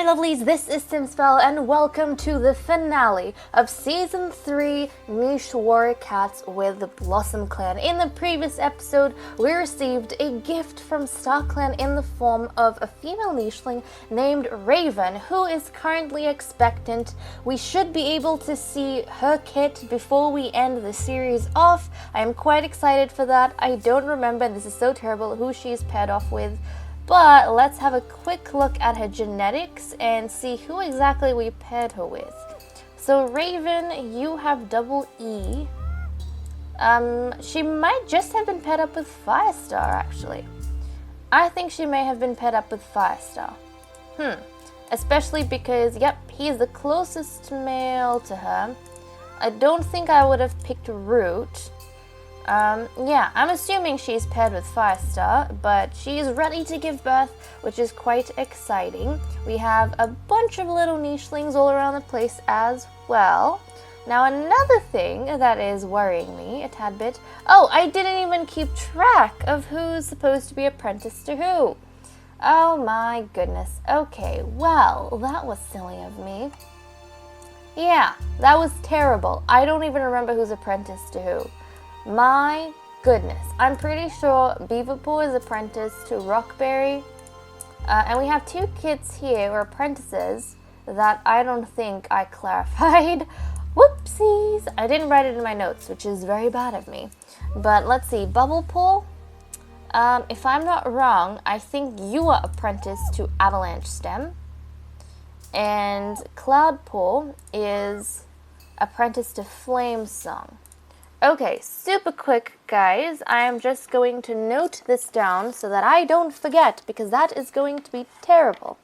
lovelies, this is Simspell and welcome to the finale of Season 3 Niche Warrior Cats with the Blossom Clan. In the previous episode, we received a gift from StarClan in the form of a female nicheling named Raven, who is currently expectant. We should be able to see her kit before we end the series off. I am quite excited for that. I don't remember, this is so terrible, who she's paired off with. But let's have a quick look at her genetics and see who exactly we paired her with. So Raven, you have double E. She might just have been paired up with Firestar, actually. I think she may have been paired up with Firestar. Especially because, yep, he's the closest male to her. I don't think I would have picked Root. Yeah, I'm assuming she's paired with Firestar, but she's ready to give birth, which is quite exciting. We have a bunch of little nichelings all around the place as well. Now, another thing that is worrying me a tad bit. Oh, I didn't even keep track of who's supposed to be apprenticed to who. Oh my goodness. Okay, well, that was silly of me. Yeah, that was terrible. I don't even remember who's apprenticed to who. My goodness, I'm pretty sure Beaverpaw is apprenticed to Rockberry, and we have two kids here, or apprentices, that I don't think I clarified. Whoopsies! I didn't write it in my notes, which is very bad of me. But let's see, Bubblepool, if I'm not wrong, I think you are apprenticed to Avalanche Stem, and Cloudpool is apprenticed to Flame Song. Okay, super quick, guys. I am just going to note this down so that I don't forget, because that is going to be terrible.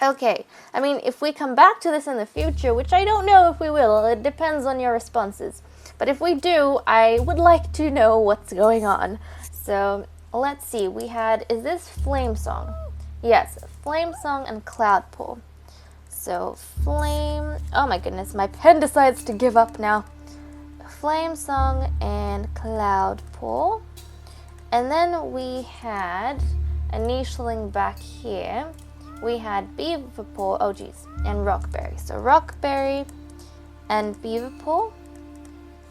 Okay, I mean, if we come back to this in the future, which I don't know if we will, it depends on your responses. But if we do, I would like to know what's going on. So, let's see, we had, is this Flame Song? Yes, Flame Song and Cloudpool. So, Flame, oh my goodness, my pen decides to give up now. Flame Song and Cloudpool. And then we had a nicheling back here. We had Beaverpaw, oh geez, and Rockberry. So Rockberry and Beaverpaw.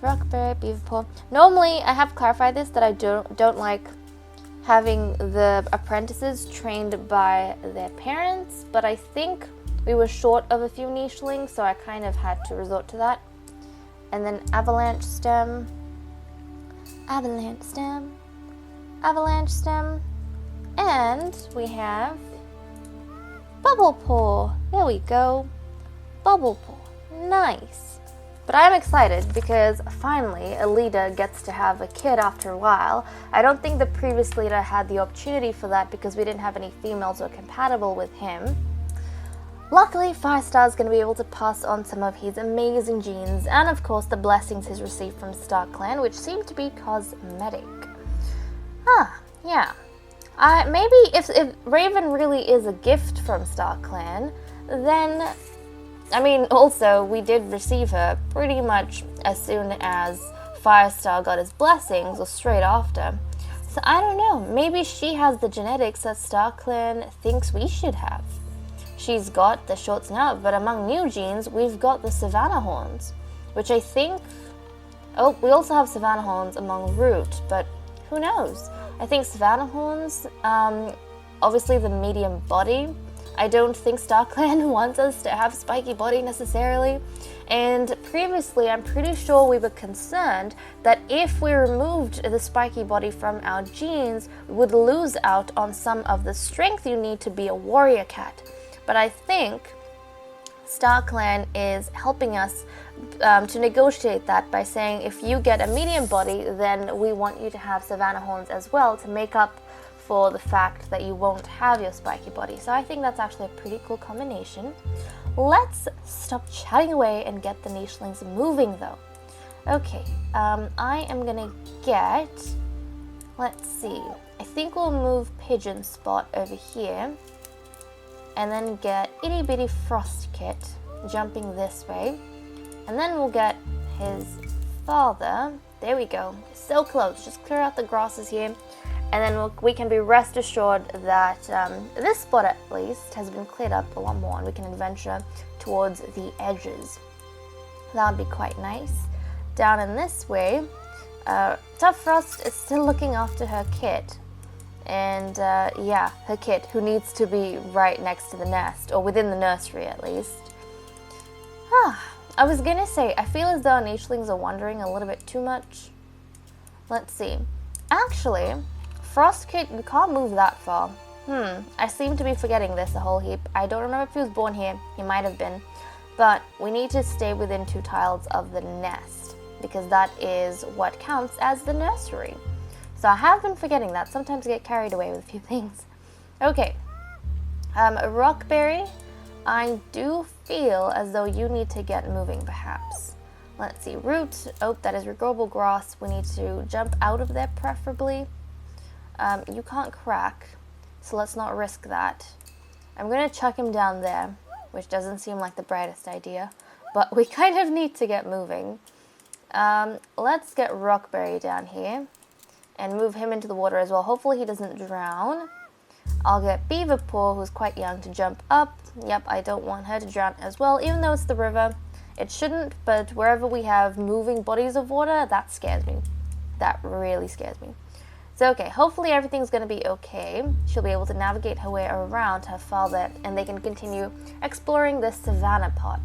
Rockberry, Beaverpaw. Normally, I have clarified this, that I don't like having the apprentices trained by their parents, but I think we were short of a few nichelings, so I kind of had to resort to that. And then Avalanche Stem, Avalanche Stem, Avalanche Stem, and we have Bubblepool. There we go, Bubblepool. Nice. But I'm excited because finally a leader gets to have a kid after a while. I don't think the previous leader had the opportunity for that because we didn't have any females who are compatible with him. Luckily, Firestar is going to be able to pass on some of his amazing genes and, of course, the blessings he's received from StarClan, which seem to be cosmetic. Yeah. Maybe if Raven really is a gift from StarClan, then, I mean, also, we did receive her pretty much as soon as Firestar got his blessings, or straight after. So I don't know, maybe she has the genetics that StarClan thinks we should have. She's got the short snout, but among new genes, we've got the Savannah Horns, which I think... Oh, we also have Savannah Horns among Root, but who knows? I think Savannah Horns, obviously the medium body. I don't think StarClan wants us to have spiky body necessarily. And previously, I'm pretty sure we were concerned that if we removed the spiky body from our genes, we would lose out on some of the strength you need to be a warrior cat. But I think StarClan is helping us to negotiate that by saying if you get a medium body, then we want you to have Savannah Horns as well to make up for the fact that you won't have your spiky body. So I think that's actually a pretty cool combination. Let's stop chatting away and get the nichelings moving though. Okay, I am gonna get, let's see, I think we'll move Pigeon Spot over here. And then get Itty Bitty Frost Kit jumping this way. And then we'll get his father. There we go. So close. Just clear out the grasses here. And then we can be rest assured that this spot at least has been cleared up a lot more, and we can adventure towards the edges. That would be quite nice. Down in this way, Tough Frost is still looking after her kit. And yeah, her kit, who needs to be right next to the nest, or within the nursery at least. I was gonna say, I feel as though our nichelings are wandering a little bit too much. Let's see. Actually, Frost Kit, you can't move that far. I seem to be forgetting this a whole heap. I don't remember if he was born here. He might have been. But we need to stay within 2 tiles of the nest, because that is what counts as the nursery. So I have been forgetting that. Sometimes I get carried away with a few things. Okay. Rockberry, I do feel as though you need to get moving, perhaps. Let's see. Root. Oh, that is regrowable grass. We need to jump out of there, preferably. You can't crack, so let's not risk that. I'm going to chuck him down there, which doesn't seem like the brightest idea, but we kind of need to get moving. Let's get Rockberry down here and move him into the water as well. Hopefully he doesn't drown. I'll get Beaverpaw, who's quite young, to jump up. Yep, I don't want her to drown as well, even though it's the river. It shouldn't, but wherever we have moving bodies of water, that scares me. That really scares me. So, okay, hopefully everything's going to be okay. She'll be able to navigate her way around her father, and they can continue exploring this savannah pot.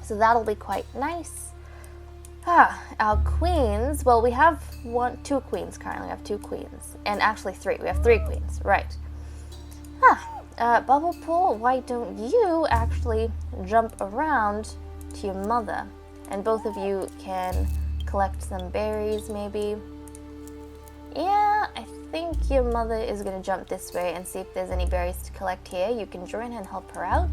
So that'll be quite nice. Our queens, well, we have 2 queens currently. We have 2 queens, and actually 3. We have 3 queens, right. Bubblepool, why don't you actually jump around to your mother, and both of you can collect some berries, maybe. Yeah, I think your mother is going to jump this way and see if there's any berries to collect here. You can join and help her out.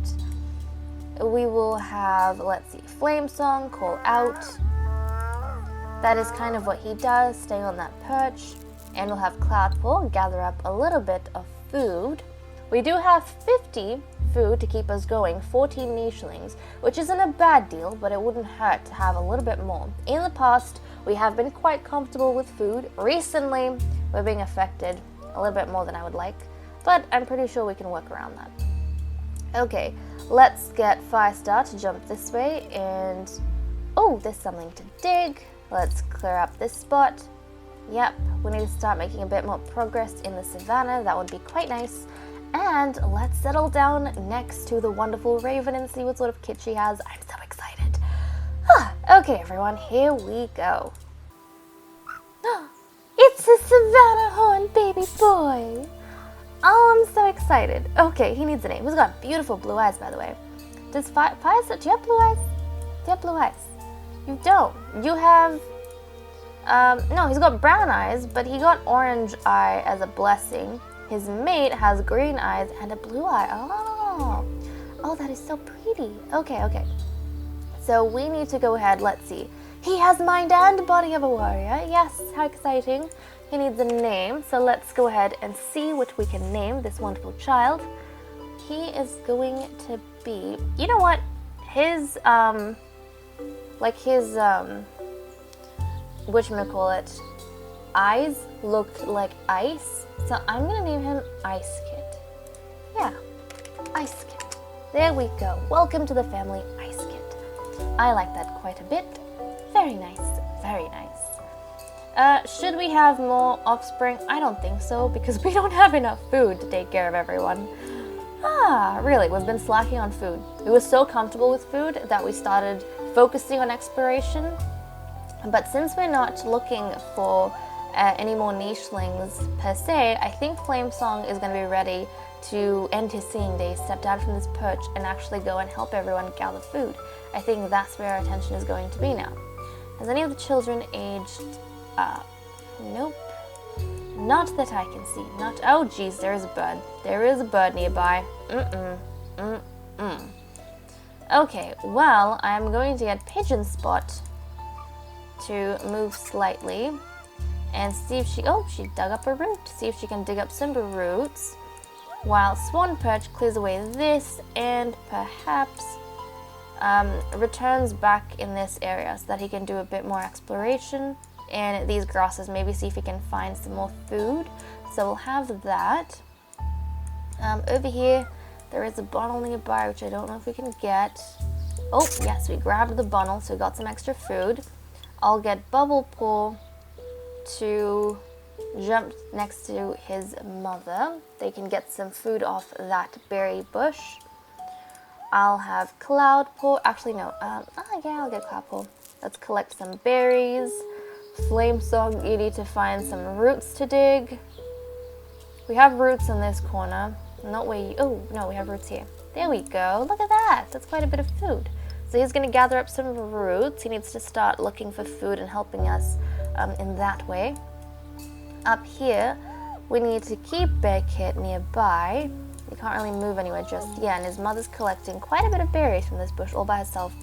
We will have, let's see, Flame Song, Call Out. That is kind of what he does, stay on that perch. And we'll have Cloudpool gather up a little bit of food. We do have 50 food to keep us going, 14 nichelings, which isn't a bad deal, but it wouldn't hurt to have a little bit more. In the past, we have been quite comfortable with food. Recently, we're being affected a little bit more than I would like, but I'm pretty sure we can work around that. Okay, let's get Firestar to jump this way, and oh, there's something to dig. Let's clear up this spot. Yep, we need to start making a bit more progress in the savannah. That would be quite nice. And let's settle down next to the wonderful Raven and see what sort of kit she has. I'm so excited. Okay, everyone, here we go. It's a Savannah Horn baby boy. Oh, I'm so excited. Okay, he needs a name. He's got beautiful blue eyes, by the way. Does Firestar, do you have blue eyes? Do you have blue eyes? You don't. You have, no, he's got brown eyes, but he got orange eye as a blessing. His mate has green eyes and a blue eye. Oh, that is so pretty. Okay. So we need to go ahead. Let's see. He has mind and body of a warrior. Yes, how exciting. He needs a name. So let's go ahead and see what we can name this wonderful child. He is going to be, you know what? His, whatchamacallit, eyes look like ice. So I'm going to name him Ice Kit. Yeah, Ice Kit. There we go. Welcome to the family, Ice Kit. I like that quite a bit. Very nice, very nice. Should we have more offspring? I don't think so, because we don't have enough food to take care of everyone. Really, we've been slacking on food. We were so comfortable with food that we started focusing on exploration. But since we're not looking for any more nichelings per se, I think Flamesong is going to be ready to end his singing days, step down from this perch, and actually go and help everyone gather food. I think that's where our attention is going to be now. Has any of the children aged up? Nope. Not that I can see. Not. Oh, geez, there is a bird. There is a bird nearby. Okay, well, I'm going to get Pigeon Spot to move slightly and see if she dug up a root. See if she can dig up some roots while Swan Perch clears away this and perhaps returns back in this area so that he can do a bit more exploration. in these grasses, maybe see if we can find some more food. So we'll have that. Over here, there is a bottle nearby, which I don't know if we can get. Oh, yes, we grabbed the bottle, so we got some extra food. I'll get Bubble Pool to jump next to his mother. They can get some food off that berry bush. I'll have Cloud Pool. Actually, no. Yeah, I'll get Cloud Pool. Let's collect some berries. Flame Song, you need to find some roots to dig. We have roots in this corner. Not where you... Oh, no, we have roots here. There we go. Look at that. That's quite a bit of food. So he's going to gather up some roots. He needs to start looking for food and helping us in that way. Up here, we need to keep Bear Kit nearby. He can't really move anywhere just yet, and his mother's collecting quite a bit of berries from this bush all by herself.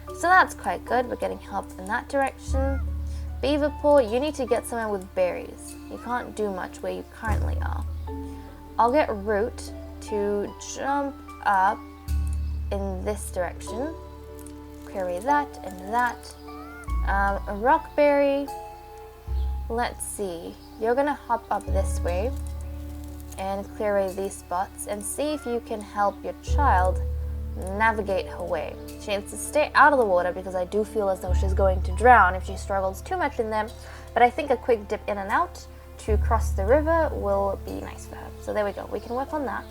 So that's quite good. We're getting help in that direction. Beaver Paw, you need to get somewhere with berries. You can't do much where you currently are. I'll get Root to jump up in this direction. Query that and that. Rockberry, let's see. You're gonna hop up this way and clear away these spots and see if you can help your child navigate her way. She needs to stay out of the water because I do feel as though she's going to drown if she struggles too much in them. But I think a quick dip in and out to cross the river will be nice for her. So there we go. We can work on that.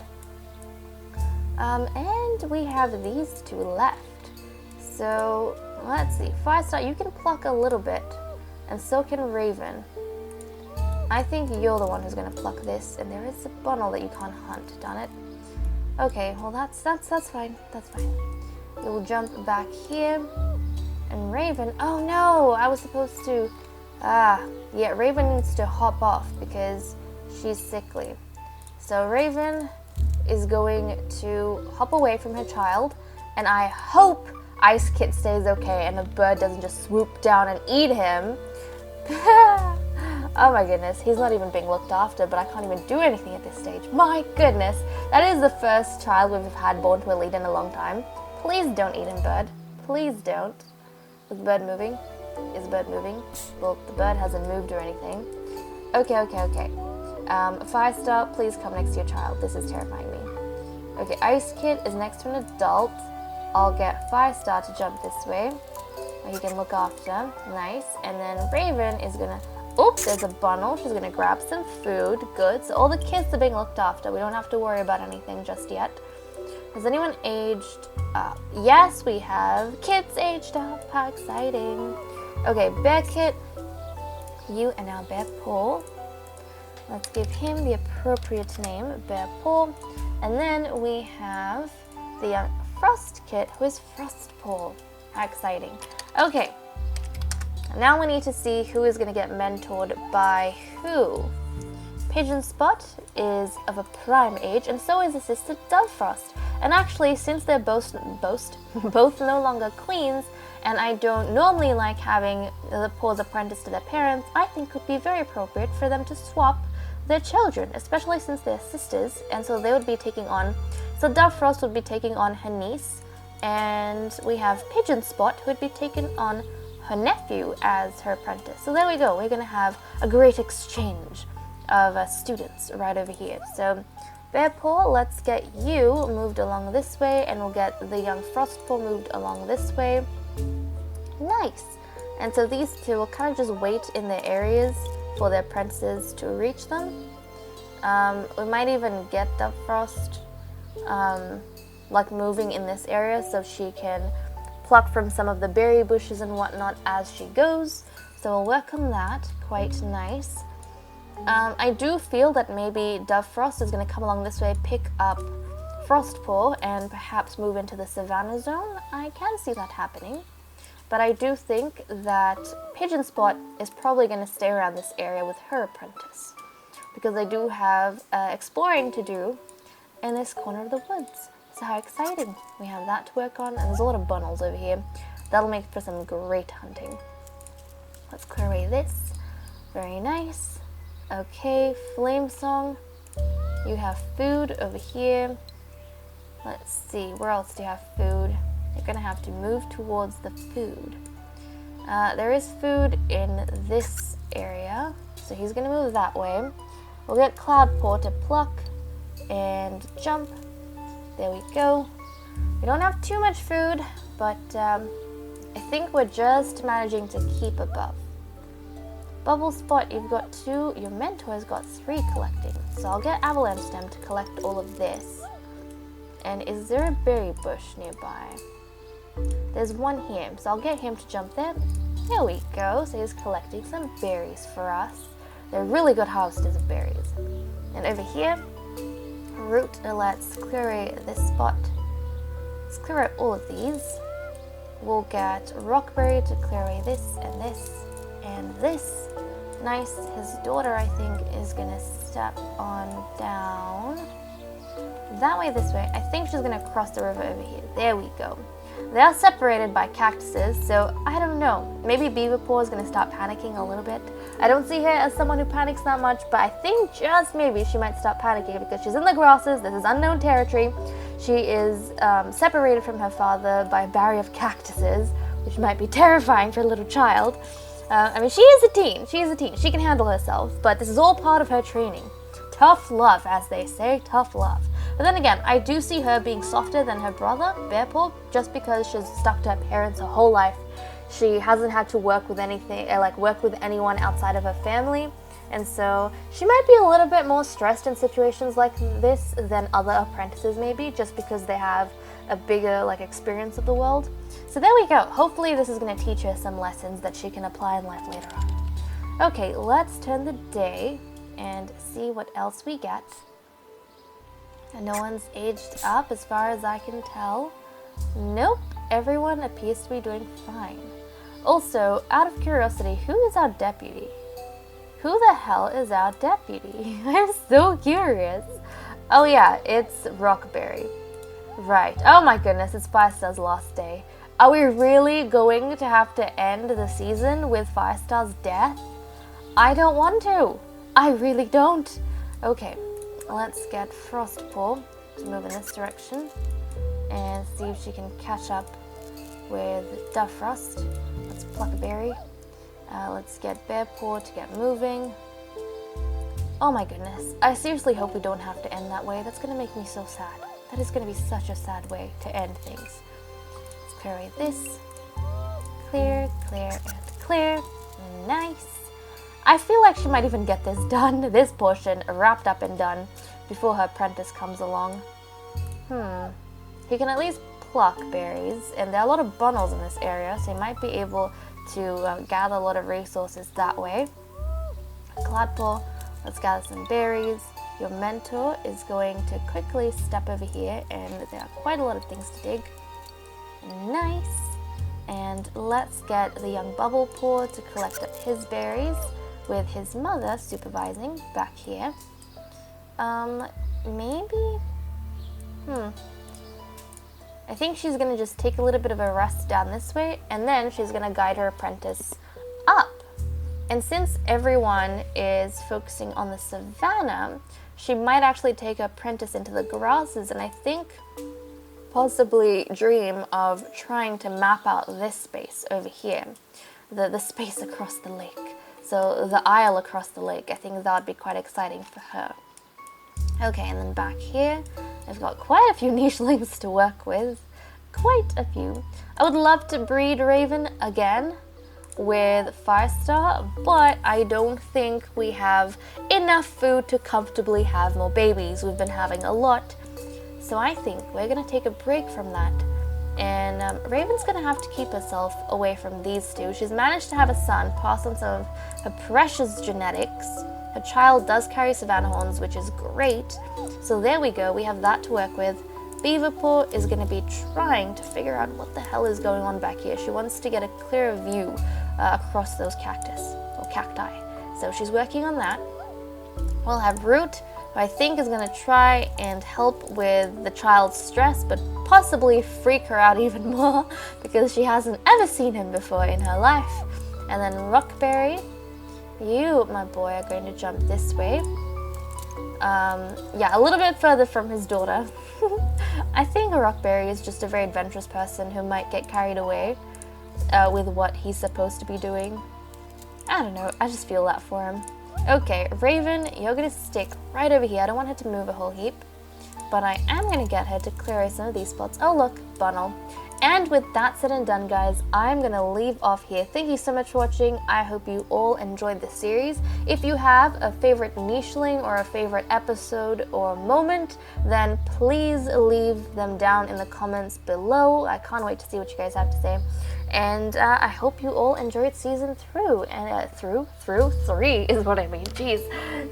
And we have these two left. So let's see. Firestar, you can pluck a little bit, and so can Raven. I think you're the one who's going to pluck this, and there is a bundle that you can't hunt, darn it. Okay, well that's fine. That's fine. You'll jump back here, and Raven. Oh no, I was supposed to. Yeah, Raven needs to hop off because she's sickly. So Raven is going to hop away from her child, and I hope Ice Kit stays okay and the bird doesn't just swoop down and eat him. Oh my goodness, he's not even being looked after, but I can't even do anything at this stage. My goodness, that is the first child we've had born to a lead in a long time. Please don't eat him, bird. Please don't. Is the bird moving? Is the bird moving? Well, the bird hasn't moved or anything. Okay. Firestar, please come next to your child. This is terrifying me. Okay, Ice Kid is next to an adult. I'll get Firestar to jump this way. He can look after. Nice. And then Raven is gonna... Oops, there's a bundle. She's gonna grab some food. Good. So all the kids are being looked after. We don't have to worry about anything just yet. Has anyone aged up? Yes, we have kids aged up. How exciting. Okay, Bear Kit, you are now Bear Paw. Let's give him the appropriate name, Bear Paw. And then we have the young Frost Kit, who is Frost Paw. How exciting. Okay, now we need to see who is going to get mentored by who. Pigeon Spot is of a prime age, and so is his sister Dovefrost. And actually, since they're both no longer queens, and I don't normally like having the Paws apprentice to their parents, I think it would be very appropriate for them to swap their children, especially since they're sisters, and so they would be taking on... So Dovefrost would be taking on her niece, and we have Pigeon Spot, who would be taking on her nephew as her apprentice. So there we go. We're going to have a great exchange of students right over here. So Bear Paw, let's get you moved along this way, and we'll get the young Frost Paw moved along this way. Nice. And so these two will kind of just wait in their areas for their apprentices to reach them. We might even get the Frost like moving in this area so she can pluck from some of the berry bushes and whatnot as she goes. So we'll work on that. Quite nice. I do feel that maybe Dovefrost is going to come along this way, pick up Frostpaw, and perhaps move into the Savannah Zone. I can see that happening. But I do think that Pigeon Spot is probably going to stay around this area with her apprentice, because they do have exploring to do in this corner of the woods. So how exciting. We have that to work on, and there's a lot of bundles over here. That'll make for some great hunting. Let's clear away this. Very nice. Okay, Flame Song. You have food over here. Let's see, where else do you have food? You're gonna have to move towards the food. There is food in this area, so he's gonna move that way. We'll get Cloudpaw to pluck and jump. There we go. We don't have too much food, but I think we're just managing to keep above. Bubble Spot, you've got 2. Your mentor's got 3 collecting. So I'll get Avalanche Stem to collect all of this. And is there a berry bush nearby? There's one here, so I'll get him to jump there. There we go. So he's collecting some berries for us. They're really good harvesters of berries. And over here, Root, let's clear away this spot. Let's clear out all of these. We'll get Rockberry to clear away this and this and this. Nice. His daughter, I think, is gonna step on down. That way, this way. I think she's gonna cross the river over here. There we go. They are separated by cactuses, so I don't know. Maybe Beaverpaw is gonna start panicking a little bit. I don't see her as someone who panics that much, but I think just maybe she might stop panicking because she's in the grasses. This is unknown territory. She is separated from her father by a barrier of cactuses, which might be terrifying for a little child. I mean, she is a teen. She is a teen. She can handle herself, but this is all part of her training. Tough love, as they say, tough love. But then again, I do see her being softer than her brother, Bearpaw, just because she's stuck to her parents her whole life. She hasn't had to work with anything, work with anyone outside of her family. And so she might be a little bit more stressed in situations like this than other apprentices maybe, just because they have a bigger experience of the world. So there we go. Hopefully this is going to teach her some lessons that she can apply in life later on. Okay, let's turn the day and see what else we get. And no one's aged up as far as I can tell. Nope, everyone appears to be doing fine. Also, out of curiosity, who is our deputy? Who the hell is our deputy? I'm so curious. Oh yeah, it's Rockberry. Right. Oh my goodness, it's Firestar's last day. Are we really going to have to end the season with Firestar's death? I don't want to. I really don't. Okay, let's get Frostpaw to move in this direction and see if she can catch up with Duffrost. Let's pluck a berry. Let's get Bearpaw to get moving. Oh my goodness. I seriously hope we don't have to end that way. That's going to make me so sad. That is going to be such a sad way to end things. Let's clear away this. Clear, clear, and clear. Nice. I feel like she might even get this done, this portion wrapped up and done, before her apprentice comes along. He can at least pluck berries, and there are a lot of funnels in this area, so he might be able to gather a lot of resources that way. Cloudpaw, let's gather some berries. Your mentor is going to quickly step over here, and there are quite a lot of things to dig. Nice. And let's get the young Bubblepaw to collect up his berries, with his mother supervising back here. Maybe? I think she's gonna just take a little bit of a rest down this way, and then she's gonna guide her apprentice up. And since everyone is focusing on the savannah, she might actually take her apprentice into the grasses, and I think possibly dream of trying to map out this space over here, the space across the lake. So the isle across the lake, I think that would be quite exciting for her. Okay, and then back here, I've got quite a few nichelings to work with. Quite a few. I would love to breed Raven again with Firestar, but I don't think we have enough food to comfortably have more babies. We've been having a lot. So I think we're going to take a break from that. And Raven's going to have to keep herself away from these two. She's managed to have a son, pass on some of her precious genetics. Her child does carry Savannah horns, which is great. So there we go. We have that to work with. Beaverpaw is going to be trying to figure out what the hell is going on back here. She wants to get a clearer view across those cacti. So she's working on that. We'll have Root, who I think is going to try and help with the child's stress, but possibly freak her out even more because she hasn't ever seen him before in her life. And then Rockberry, you, my boy, are going to jump this way. Yeah, a little bit further from his daughter. I think Rockberry is just a very adventurous person who might get carried away. with what he's supposed to be doing. I don't know, I just feel that for him. Okay, Raven, you're gonna stick right over here. I don't want her to move a whole heap, but I am gonna get her to clear away some of these spots. Oh look, funnel. And with that said and done, guys, I'm gonna leave off here. Thank you so much for watching. I hope you all enjoyed the series. If you have a favorite nicheling or a favorite episode or moment, then please leave them down in the comments below. I can't wait to see what you guys have to say. And I hope you all enjoyed season through, and through 3 is what I mean, jeez.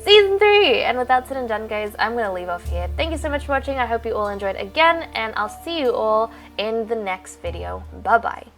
Season 3! And with that said and done, guys, I'm gonna leave off here. Thank you so much for watching. I hope you all enjoyed again, and I'll see you all in the next video. Bye-bye.